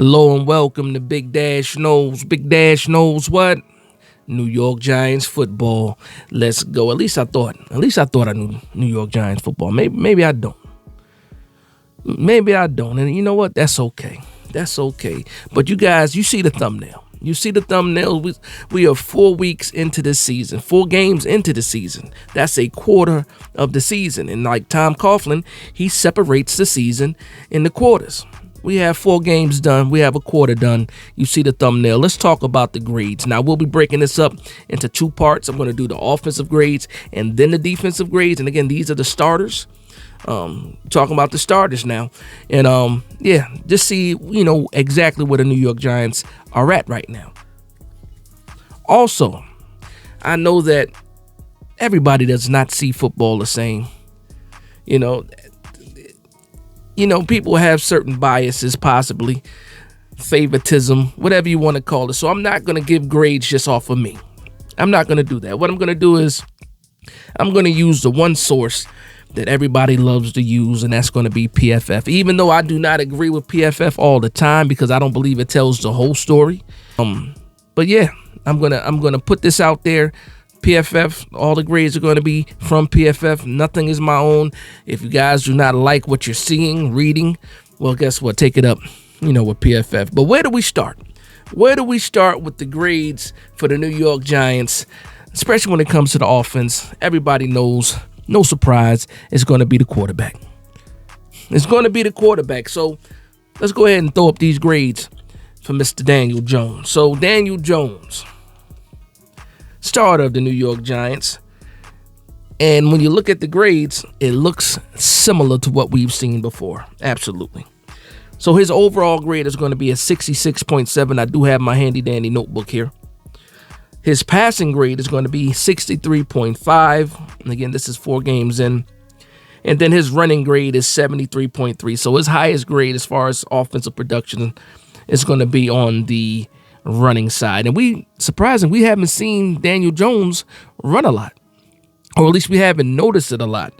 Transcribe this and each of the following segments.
Hello and welcome to Big Dash Knows. Big Dash knows what? New York Giants football. Let's go. At least I thought I knew New York Giants football. Maybe I don't. Maybe I don't. And you know what? That's okay. That's okay. But you guys, you see the thumbnail. You see the thumbnail. We are 4 weeks into the season, 4 games into the season. That's a quarter of the season. And like Tom Coughlin, he separates the season in the quarters. We have 4 games done. We have a quarter done. You see the thumbnail. Let's talk about the grades. Now, we'll be breaking this up into 2 parts. I'm going to do the offensive grades and then the defensive grades. And again, these are the starters. Talking about the starters now. And just see, exactly where the New York Giants are at right now. Also, I know that everybody does not see football the same. People have certain biases, possibly favoritism, whatever you want to call it. So I'm not going to give grades just off of me. I'm not going to do that. What I'm going to do is I'm going to use the one source that everybody loves to use, and that's going to be PFF. Even though I do not agree with PFF all the time because I don't believe it tells the whole story. But yeah, I'm gonna put this out there. PFF, all the grades are going to be from PFF. Nothing is my own. If you guys do not like what you're seeing, reading, well, guess what? Take it up, with PFF. But where do we start? Where do we start with the grades for the New York Giants, especially when it comes to the offense? Everybody knows, no surprise, it's going to be the quarterback. It's going to be the quarterback. So let's go ahead and throw up these grades for Mr. Daniel Jones. So Daniel Jones, starter of the New York Giants. And when you look at the grades, it looks similar to what we've seen before. Absolutely. So his overall grade is going to be a 66.7. I do have my handy dandy notebook here. His passing grade is going to be 63.5. And again, this is 4 games in. And then his running grade is 73.3. So his highest grade as far as offensive production is going to be on the running side. And we haven't seen Daniel Jones run a lot, or at least we haven't noticed it a lot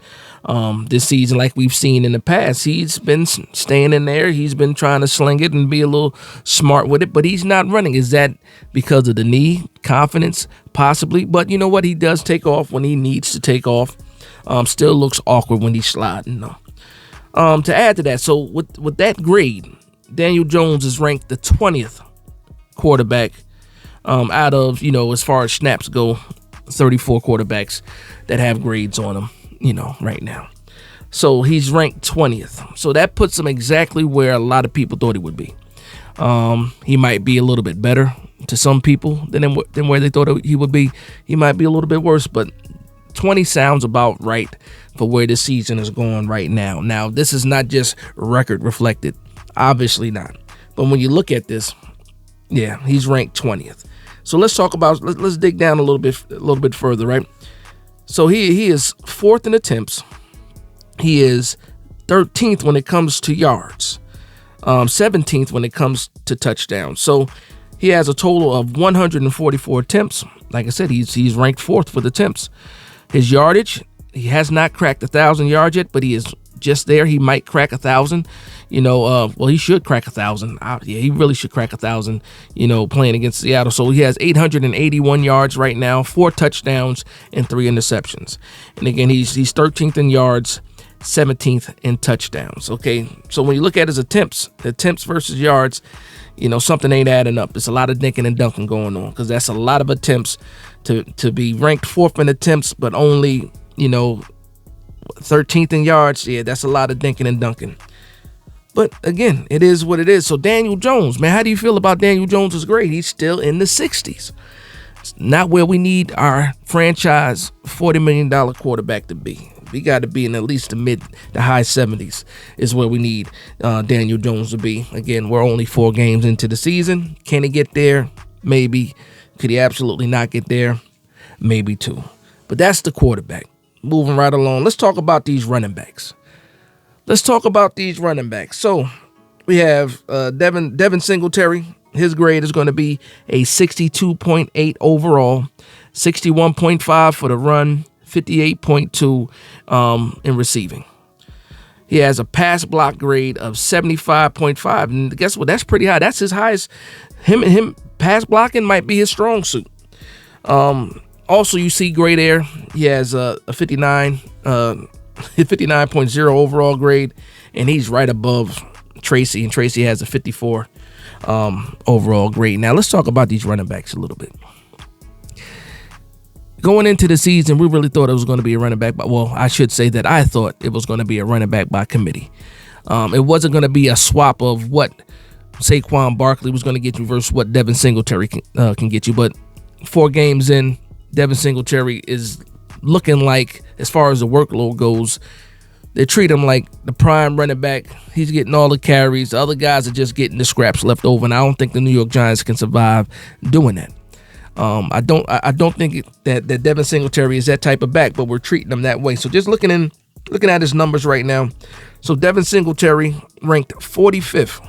this season like we've seen in the past. He's been staying in there. He's been trying to sling it and be a little smart with it, but he's not running. Is that because of the knee, confidence? Possibly. But you know what? He does take off when he needs to take off. Still looks awkward when he's sliding, though. To add to that, so with that grade, Daniel Jones is ranked the 20th quarterback out of, as far as snaps go, 34 quarterbacks that have grades on them, right now. So he's ranked 20th. So that puts him exactly where a lot of people thought he would be. He might be a little bit better to some people than where they thought he would be. He might be a little bit worse, but 20 sounds about right for where this season is going right now. Now, this is not just record reflected. Obviously not. But when you look at this, yeah, he's ranked 20th. So let's dig down a little bit further, right? So he is 4th in attempts. He is 13th when it comes to yards, 17th when it comes to touchdowns. So he has a total of 144 attempts. Like I said, he's ranked 4th for the attempts. His yardage, he has not cracked 1,000 yards yet, but he is just there. He might crack 1,000. He should crack 1,000. Yeah, he really should crack 1,000, playing against Seattle. So he has 881 yards right now, 4 touchdowns and 3 interceptions. And again, he's 13th in yards, 17th in touchdowns. Okay, so when you look at his attempts versus yards, something ain't adding up. It's a lot of dinking and dunking going on, because that's a lot of attempts to be ranked 4th in attempts, but only, 13th in yards. Yeah, that's a lot of dinking and dunking. But again, it is what it is. So Daniel Jones, man, how do you feel about Daniel Jones' grade? He's still in the 60s. It's not where we need our franchise $40 million quarterback to be. We got to be in at least the high 70s is where we need Daniel Jones to be. Again, we're only 4 games into the season. Can he get there? Maybe. Could he absolutely not get there? Maybe too. But that's the quarterback. Moving right along, let's talk about these running backs. So we have Devin Singletary. His grade is going to be a 62.8 overall, 61.5 for the run, 58.2 in receiving. He has a pass block grade of 75.5. And guess what? That's pretty high. That's his highest. Him pass blocking might be his strong suit. Also, you see Great Air. He has a 59.0 overall grade, and he's right above Tracy, and Tracy has a 54 overall grade. Now, let's talk about these running backs a little bit. Going into the season, we really thought it was going to be a running back. Well, I should say that I thought it was going to be a running back by committee. It wasn't going to be a swap of what Saquon Barkley was going to get you versus what Devin Singletary can get you. But 4 games in, Devin Singletary is looking like, as far as the workload goes, they treat him like the prime running back. He's getting all the carries. The other guys are just getting the scraps left over, and I don't think the New York Giants can survive doing that. I don't think that Devin Singletary is that type of back, but we're treating him that way. So just looking at his numbers right now. So Devin Singletary ranked 45th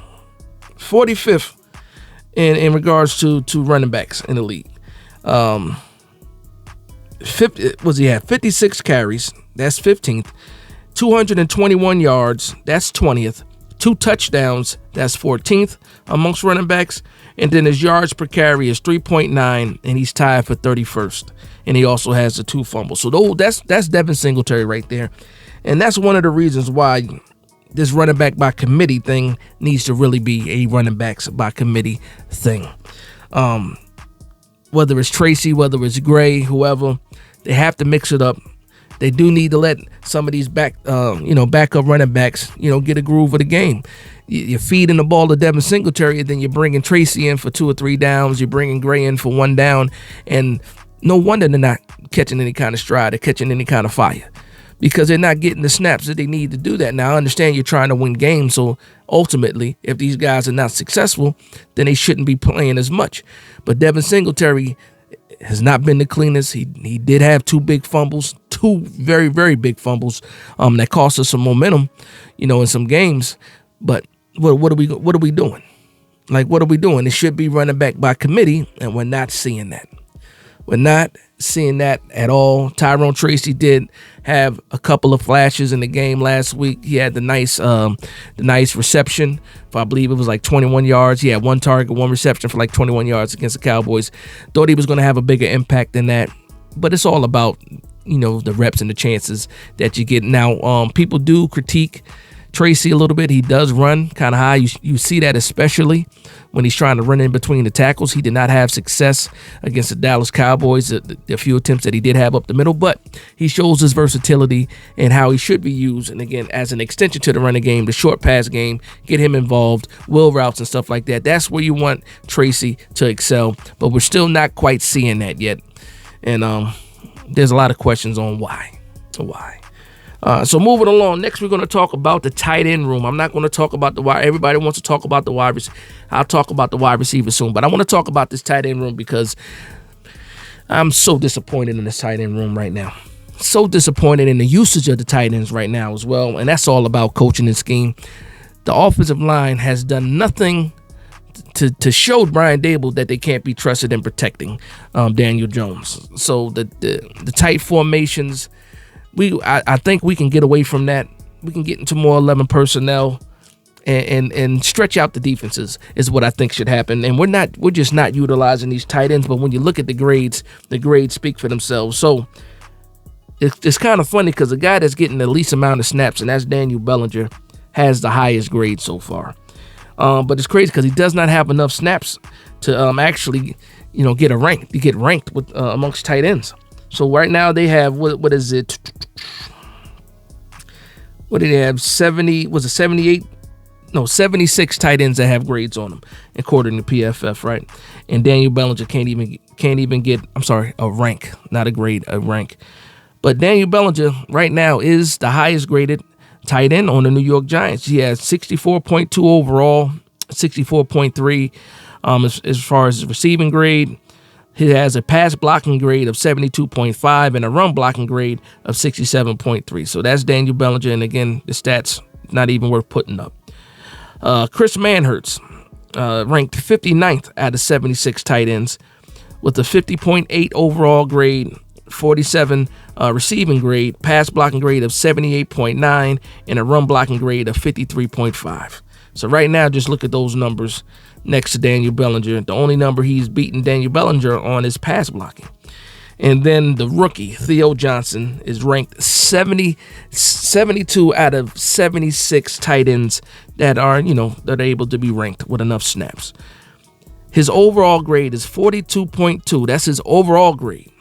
in regards to running backs in the league. 56 carries, that's 15th. 221 yards, that's 20th. 2 touchdowns, that's 14th amongst running backs. And then his yards per carry is 3.9, and he's tied for 31st. And he also has the 2 fumbles. So that's Devin Singletary right there. And that's one of the reasons why this running back by committee thing needs to really be a running backs by committee thing. Whether it's Tracy, whether it's Gray, whoever, they have to mix it up. They do need to let some of these backup running backs, get a groove of the game. You're feeding the ball to Devin Singletary, and then you're bringing Tracy in for 2 or 3 downs. You're bringing Gray in for 1 down, and no wonder they're not catching any kind of stride or catching any kind of fire, because they're not getting the snaps that they need to do that. Now, I understand you're trying to win games, so ultimately, if these guys are not successful, then they shouldn't be playing as much. But Devin Singletary has not been the cleanest. He did have 2 big fumbles, 2 very, very big fumbles that cost us some momentum, in some games. But what are we doing? Like, what are we doing? It should be running back by committee, and we're not seeing that. We're not seeing that at all. Tyrone Tracy did have a couple of flashes in the game last week. He had the nice reception for, I believe it was like 21 yards. He had 1 target, 1 reception for like 21 yards against the Cowboys. Thought he was going to have a bigger impact than that, but it's all about, the reps and the chances that you get. Now, people do critique Tracy a little bit. He does run kind of high. You see that especially when he's trying to run in between the tackles. He did not have success against the Dallas Cowboys, the few attempts that he did have up the middle, but he shows his versatility and how he should be used. And again, as an extension to the running game, the short pass game, get him involved, wheel routes and stuff like that. That's where you want Tracy to excel, but we're still not quite seeing that yet. And there's a lot of questions on why. So moving along, next we're going to talk about the tight end room. I'm not going to talk about the wide. Everybody wants to talk about the wide receiver. I'll talk about the wide receiver soon, but I want to talk about this tight end room because I'm so disappointed in this tight end room right now. So disappointed in the usage of the tight ends right now as well, and that's all about coaching and scheme. The offensive line has done nothing to show Brian Dable that they can't be trusted in protecting Daniel Jones. So the tight formations, I think we can get away from that. We can get into more 11 personnel and stretch out the defenses is what I think should happen. And we're just not utilizing these tight ends. But when you look at the grades speak for themselves. So it's kind of funny because the guy that's getting the least amount of snaps, and that's Daniel Bellinger, has the highest grade so far. But it's crazy because he does not have enough snaps to actually, get ranked with amongst tight ends. So right now they have, what is it? What did they have? 76 tight ends that have grades on them, according to PFF, right? And Daniel Bellinger can't even get, a rank, not a grade, a rank. But Daniel Bellinger right now is the highest graded tight end on the New York Giants. He has 64.2 overall, 64.3 as far as his receiving grade. He has a pass blocking grade of 72.5 and a run blocking grade of 67.3. So that's Daniel Bellinger. And again, the stats not even worth putting up. Chris Manhertz ranked 59th out of 76 tight ends with a 50.8 overall grade, 47 receiving grade, pass blocking grade of 78.9, and a run blocking grade of 53.5. So right now, just look at those numbers next to Daniel Bellinger. The only number he's beaten Daniel Bellinger on is pass blocking. And then the rookie, Theo Johnson, is ranked 72 out of 76 tight ends that are able to be ranked with enough snaps. His overall grade is 42.2. That's his overall grade.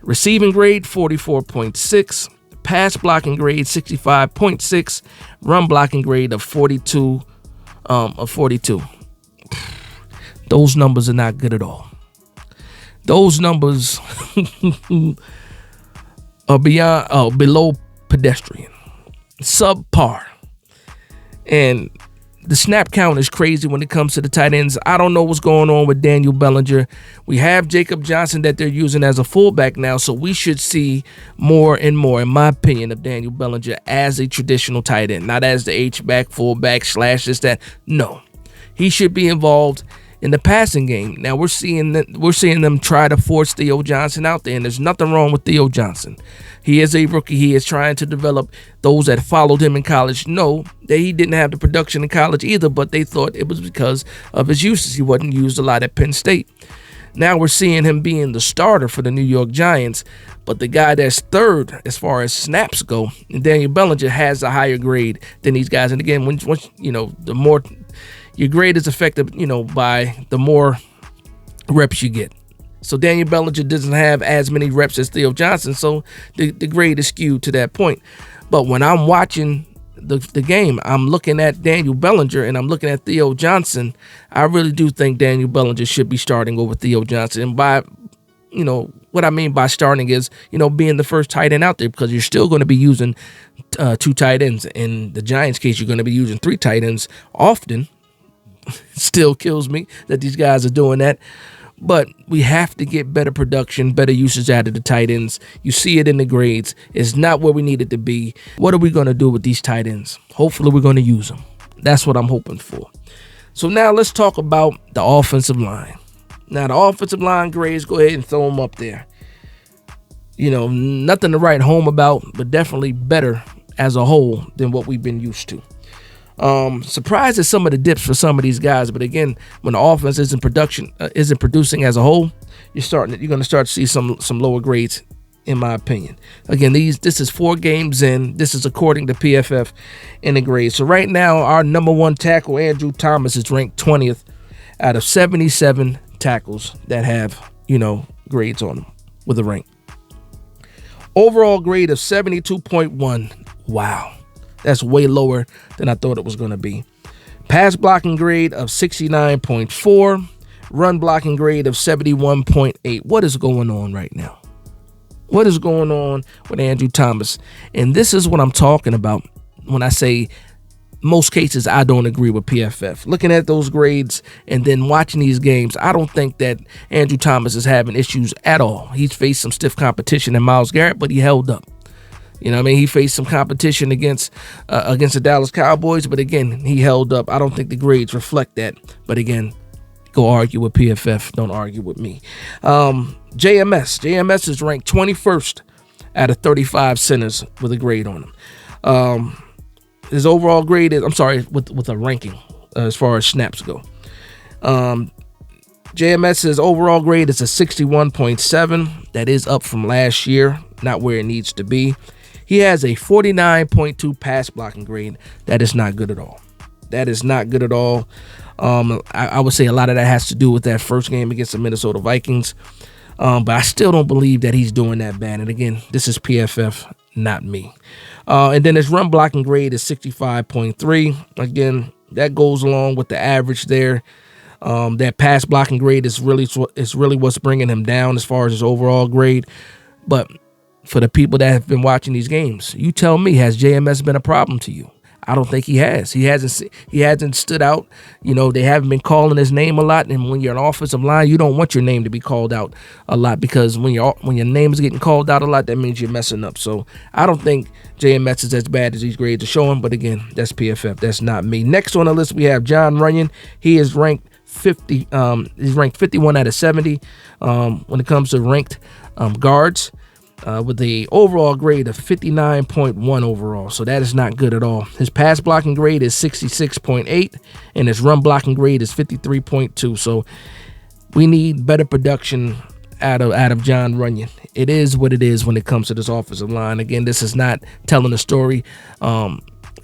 Receiving grade, 44.6. Pass blocking grade, 65.6. Run blocking grade of 42. Those numbers are not good at all. Those numbers are below pedestrian, subpar. And the snap count is crazy when it comes to the tight ends. I don't know what's going on with Daniel Bellinger. We have Jacob Johnson that they're using as a fullback now, so we should see more and more, in my opinion, of Daniel Bellinger as a traditional tight end, not as the H-back, fullback, slash this, that. No, he should be involved in the passing game. Now we're seeing them try to force Theo Johnson out there, and there's nothing wrong with Theo Johnson. He is a rookie. He is trying to develop. Those that followed him in college know that he didn't have the production in college either, but they thought it was because of his uses. He wasn't used a lot at Penn State. Now we're seeing him being the starter for the New York Giants, but the guy that's third as far as snaps go, Daniel Bellinger, has a higher grade than these guys. And again, once the more your grade is affected, by the more reps you get. So Daniel Bellinger doesn't have as many reps as Theo Johnson, so the grade is skewed to that point. But when I'm watching the game, I'm looking at Daniel Bellinger and I'm looking at Theo Johnson. I really do think Daniel Bellinger should be starting over Theo Johnson. And by, what I mean by starting is, being the first tight end out there, because you're still going to be using 2 tight ends. In the Giants' case, you're going to be using 3 tight ends often. Still kills me that these guys are doing that. But we have to get better production, better usage out of the tight ends. You see it in the grades. It's not where we need it to be. What are we going to do with these tight ends? Hopefully we're going to use them. That's what I'm hoping for. So now let's talk about the offensive line. Now the offensive line grades, go ahead and throw them up there. Nothing to write home about, but definitely better as a whole than what we've been used to. Surprised at some of the dips for some of these guys, but again, when the offense isn't producing as a whole, you're going to start to see some lower grades, in my opinion. Again, this is 4 games in. This is according to PFF in the grades. So right now, our number 1 tackle, Andrew Thomas, is ranked 20th out of 77 tackles that have grades on them with a rank. Overall grade of 72.1. Wow. That's way lower than I thought it was going to be. Pass blocking grade of 69.4. Run blocking grade of 71.8. What is going on right now? What is going on with Andrew Thomas? And this is what I'm talking about when I say most cases I don't agree with PFF. Looking at those grades and then watching these games, I don't think that Andrew Thomas is having issues at all. He's faced some stiff competition in Myles Garrett, but he held up. He faced some competition against the Dallas Cowboys, but again, he held up. I don't think the grades reflect that. But again, go argue with PFF. Don't argue with me. JMS is ranked 21st out of 35 centers with a grade on him. His overall grade is, with a ranking as far as snaps go. JMS's overall grade is a 61.7. That is up from last year, not where it needs to be. He has a 49.2 pass blocking grade. That is not good at all. I would say a lot of that has to do with that first game against the Minnesota Vikings. But I still don't believe that he's doing that bad. And again, this is PFF, not me. And then his run blocking grade is 65.3. Again, that goes along with the average there. That pass blocking grade is really what's bringing him down as far as his overall grade. But for the people that have been watching these games, you tell me, has JMS been a problem to you? I don't think he has. He hasn't stood out. They haven't been calling his name a lot. And when you're an offensive line, you don't want your name to be called out a lot, because when your name is getting called out a lot, that means you're messing up. So I don't think JMS is as bad as these grades are showing. But again, that's PFF. That's not me. Next on the list, we have John Runyon. He is ranked 50. He's ranked 51 out of 70 when it comes to ranked guards. with the overall grade of 59.1 overall. So that is not good at all. His pass blocking grade is 66.8, and his run blocking grade is 53.2. So we need better production out of John Runyon. It is what it is when it comes to this offensive line. Again, this is not telling the story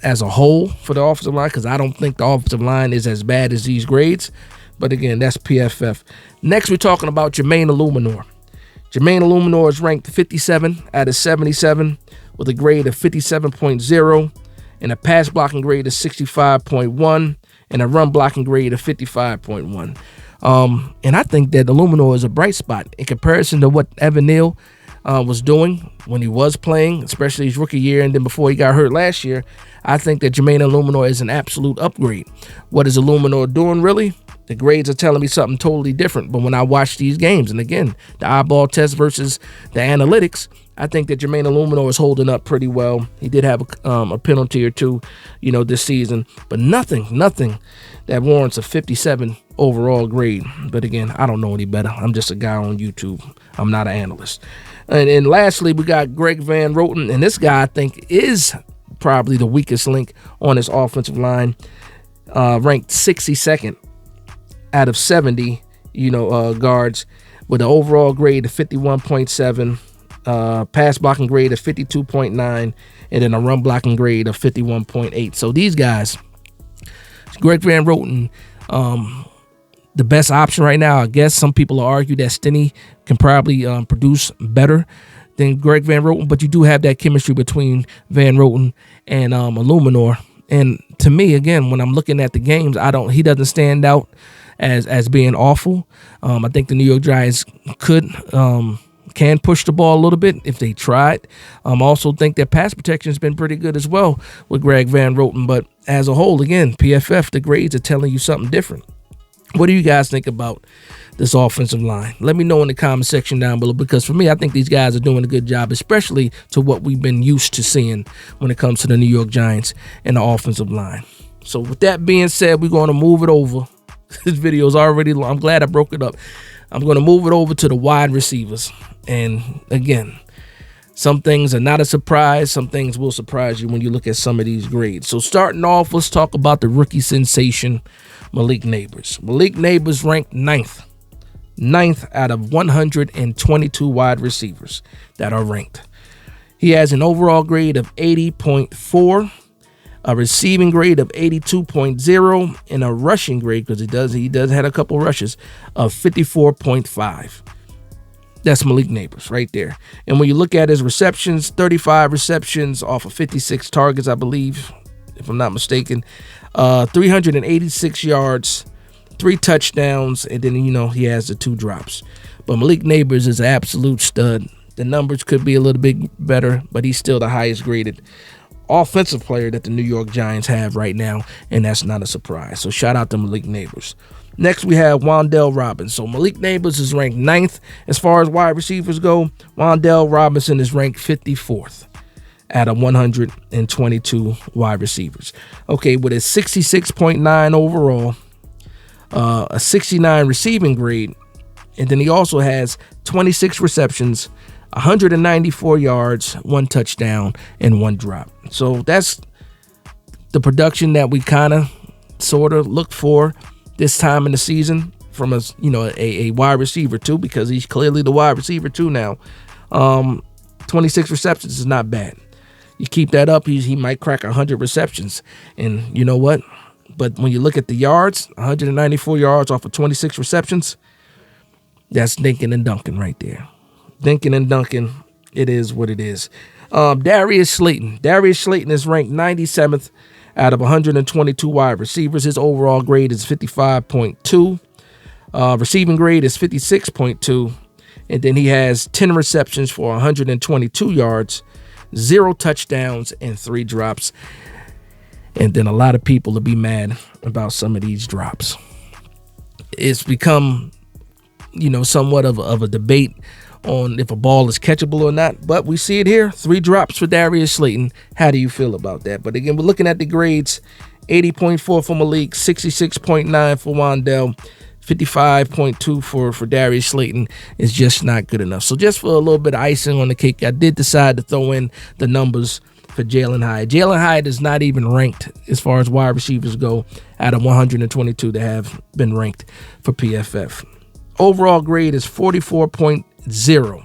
as a whole for the offensive line, because I don't think the offensive line is as bad as these grades. But again, that's PFF. Next, we're talking about Jermaine Illuminor. Jermaine Illuminor is ranked 57 out of 77 with a grade of 57.0, and a pass blocking grade of 65.1, and a run blocking grade of 55.1. And I think that Illuminor is a bright spot in comparison to what Evan Neal was doing when he was playing, especially his rookie year, and then before he got hurt last year. I think that Jermaine Illuminor is an absolute upgrade. What is Illuminor doing, really? The grades are telling me something totally different. But when I watch these games, and again, the eyeball test versus the analytics, I think that Jermaine Illuminor is holding up pretty well. He did have a penalty or two, this season, but nothing that warrants a 57 overall grade. But again, I don't know any better. I'm just a guy on YouTube. I'm not an analyst. And lastly, we got Greg Van Roten, and this guy I think is probably the weakest link on his offensive line, ranked 62nd out of 70, guards, with an overall grade of 51.7, pass blocking grade of 52.9, and then a run blocking grade of 51.8. So these guys, Greg Van Roten, the best option right now. I guess some people argue that Stinney can probably produce better than Greg Van Roten, but you do have that chemistry between Van Roten and Illuminor. And to me, again, when I'm looking at the games, he doesn't stand out as being awful. I think the New York Giants can push the ball a little bit if they tried. I also think that pass protection has been pretty good as well with Greg Van Roten. But as a whole, again, PFF, the grades are telling you something different. What do you guys think about this offensive line? Let me know in the comment section down below, because for me, I think these guys are doing a good job, especially to what we've been used to seeing when it comes to the New York Giants and the offensive line. So with that being said, we're going to move it over. This video is already long. I'm glad I broke it up. I'm going to move it over to the wide receivers. And again, some things are not a surprise. Some things will surprise you when you look at some of these grades. So starting off, let's talk about the rookie sensation, Malik Nabers. Malik Nabers ranked ninth out of 122 wide receivers that are ranked. He has an overall grade of 80.4, a receiving grade of 82.0, and a rushing grade, because he does had a couple rushes, of 54.5. That's Malik Nabers right there. And when you look at his receptions, 35 receptions off of 56 targets, I believe, if I'm not mistaken, 386 yards, 3 touchdowns, and then, he has the 2 drops. But Malik Nabers is an absolute stud. The numbers could be a little bit better, but he's still the highest graded offensive player that the New York Giants have right now, and that's not a surprise. So shout out to Malik Nabers. Next, we have Wan'Dale Robinson. So Malik Nabers is ranked 9th as far as wide receivers go. Wan'Dale Robinson is ranked 54th out of 122 wide receivers. Okay, with a 66.9 overall, a 69 receiving grade, and then he also has 26 receptions, 194 yards, 1 touchdown, and 1 drop. So that's the production that we kind of sort of look for this time in the season from a wide receiver too, because he's clearly the wide receiver too now. 26 receptions is not bad. You keep that up, he might crack 100 receptions. And you know what? But when you look at the yards, 194 yards off of 26 receptions, that's dinking and dunking right there. Dinking and dunking, it is what it is. Darius Slayton. Darius Slayton is ranked 97th out of 122 wide receivers. His overall grade is 55.2. Receiving grade is 56.2. And then he has 10 receptions for 122 yards, 0 touchdowns, and 3 drops. And then a lot of people will be mad about some of these drops. It's become, somewhat of a debate on if a ball is catchable or not, but we see it here. 3 drops for Darius Slayton. How do you feel about that? But again, we're looking at the grades: 80.4 for Malik, 66.9 for Wan'Dale, 55.2 for Darius Slayton is just not good enough. So just for a little bit of icing on the cake, I did decide to throw in the numbers for Jalen Hyatt. Jalen Hyatt is not even ranked as far as wide receivers go out of 122 that have been ranked for PFF. Overall grade is 44.0.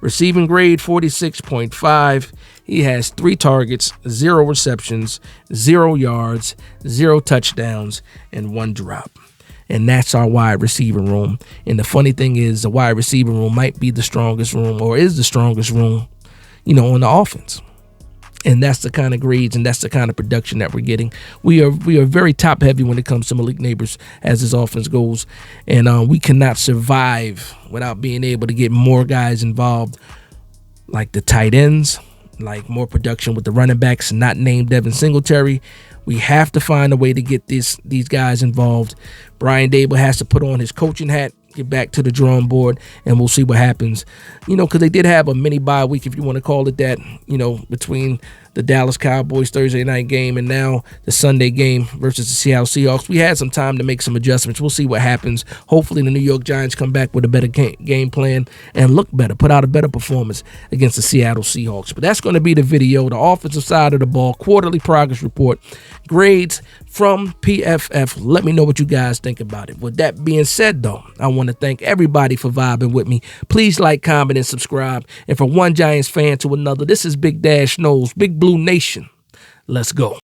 Receiving grade 46.5. He has 3 targets, 0 receptions, 0 yards, 0 touchdowns, and 1 drop. And that's our wide receiving room. And the funny thing is, the wide receiving room might be the strongest room, or is the strongest room, on the offense. And that's the kind of grades and that's the kind of production that we're getting. We are very top heavy when it comes to Malik Neighbors as his offense goes. And we cannot survive without being able to get more guys involved, like the tight ends, like more production with the running backs not named Devin Singletary. We have to find a way to get these guys involved. Brian Dable has to put on his coaching hat, get back to the drawing board, and we'll see what happens. Because they did have a mini bye week, if you want to call it that, between the Dallas Cowboys Thursday night game and now the Sunday game versus the Seattle Seahawks. We had some time to make some adjustments. We'll see what happens. Hopefully the New York Giants come back with a better game plan and look better, put out a better performance against the Seattle Seahawks. But that's going to be the video, the offensive side of the ball, quarterly progress report, grades from PFF. Let me know what you guys think about it. With that being said, though, I want to thank everybody for vibing with me. Please like, comment, and subscribe. And from one Giants fan to another, this is Big Dash Knows, Big Blue Nation. Let's go.